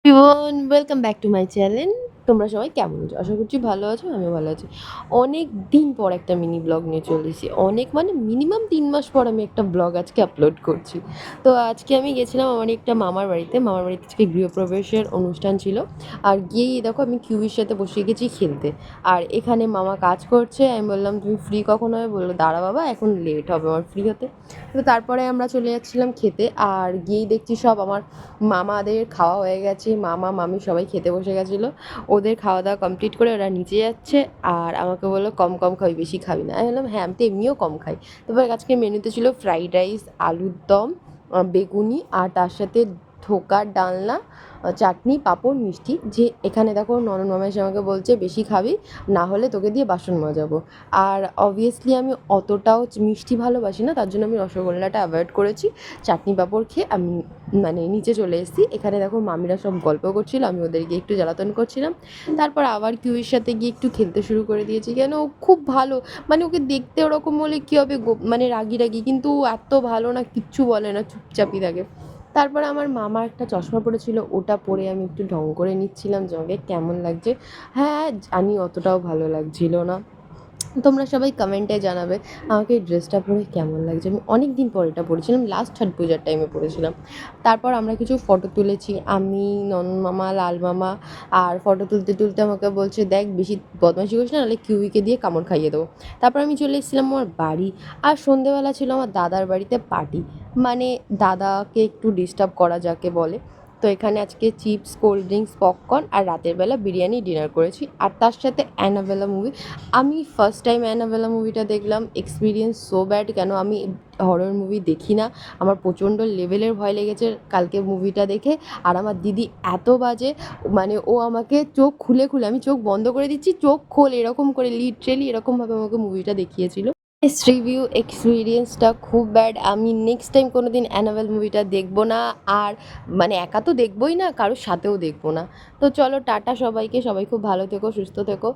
Everyone welcome back to my channel. তোমরা সবাই কেমন আছো? আশা করছি ভালো আছো, আমিও ভালো আছি। অনেক দিন পর একটা মিনি ব্লগ নিয়ে চলে এসেছি। অনেক মানে মিনিমাম ৩ মাস পর আমি একটা ব্লগ আজকে আপলোড করছি। তো আজকে আমি গেছিলাম আমার একটা মামার বাড়িতে। মামার বাড়িতে আজকে গৃহপ্রবেশের অনুষ্ঠান ছিল। আর গিয়েই দেখো আমি কিউইর সাথে বসে গেছি খেলতে। আর এখানে মামা কাজ করছে। আমি বললাম, তুমি ফ্রি কখন হবে? বললো, দাঁড়া বাবা, এখন লেট হবে আমার ফ্রি হতে। তো তারপরে আমরা চলে যাচ্ছিলাম খেতে। আর গিয়েই দেখছি সব আমার মামাদের খাওয়া হয়ে গেছে, মামা মামি সবাই খেতে বসে গেছিলো। ওদের খাওয়া দাওয়া কমপ্লিট করে ওরা নিচে যাচ্ছে। আর আমাকে বললো, কম কম খাবি, বেশি খাবি না। আমি বললাম, হ্যাঁ আমি তো এমনিও কম খাই। তারপর আজকে মেনুতে ছিল ফ্রাইড রাইস, আলুর দম, বেগুনি, আর তার সাথে ধোকার ডালনা, চাটনি, পাঁপড়, মিষ্টি। যে এখানে দেখো ননদ মামা এসে আমাকে বলছে, বেশি খাবি না হলে তোকে দিয়ে বাসন মাজাবো। আর অবভিয়াসলি আমি অতটাও মিষ্টি ভালোবাসি না, তার জন্য আমি রসগোল্লাটা অ্যাভয়েড করেছি। চাটনি পাঁপড় খেয়ে আমি মানে নিচে চলে এসেছি। এখানে দেখো মামিরা সব গল্প করছিল, আমি ওদেরকে একটু জ্বালাতন করছিলাম। তারপর আবার কিউয়ের সাথে গিয়ে একটু খেলতে শুরু করে দিয়েছি। কেন, ও খুব ভালো। মানে ওকে দেখতে ওরকম হলে কী হবে, মানে রাগি রাগি, কিন্তু ও এত ভালো না, কিচ্ছু বলে না, চুপচাপই থাকে। তারপরে আমার মামা একটা চশমা পড়েছিল, ওটা পরে আমি একটু ঢং করে নিচ্ছিলাম যে আমাকে কেমন লাগছে। হ্যাঁ জানি অতটাও ভালো লাগছিল না। তোমরা সবাই কমেন্টে জানাবে আমাকে এই ড্রেসটা পরে কেমন লাগছে। আমি অনেক দিন পর এটা পরেছিলাম, লাস্ট ছট পূজার টাইমে পরেছিলাম। তারপর আমরা কিছু ফটো তুলেছি, আমি, ননদ মামা, লাল মামা। আর ফটো তুলতে তুলতে আমাকে বলছে, দেখ বেশি বদমাইশি করিস না, নাহলে কিউইকে দিয়ে কামড় খাইয়ে দেবো। তারপর আমি চলে এসেছিলাম আমার বাড়ি। আর সন্ধেবেলা ছিল আমার দাদার বাড়িতে পার্টি, মানে দাদাকে একটু ডিস্টার্ব করা যাকে বলে। তো এখানে আজকে চিপস, কোল্ড ড্রিঙ্কস, পপকর্ন, আর রাতের বেলা বিরিয়ানি ডিনার করেছি। আর তার সাথে অ্যানাবেলা মুভি। আমি ফার্স্ট টাইম অ্যানাবেলা মুভিটা দেখলাম, এক্সপিরিয়েন্স সো ব্যাড। কেন, আমি হরর মুভি দেখি না, আমার প্রচণ্ড লেভেলের ভয় লেগেছে কালকে মুভিটা দেখে। আর আমার দিদি এত বাজে, মানে ও আমাকে চোখ খুলে খুলে, আমি চোখ বন্ধ করে দিচ্ছি, চোখ খোল এরকম করে, লিটারেলি এরকমভাবে আমাকে মুভিটা দেখিয়েছিল। রিভিউ এক্সপিরিয়েন্সটা খুব ব্যাড। আমি নেক্সট টাইম কোনো দিন অ্যানাবেল মুভিটা দেখবো না। আর মানে একা তো দেখবোই না, কারোর সাথেও দেখবো না। তো চলো টাটা সবাইকে, সবাই খুব ভালো থেকো, সুস্থ থেকো।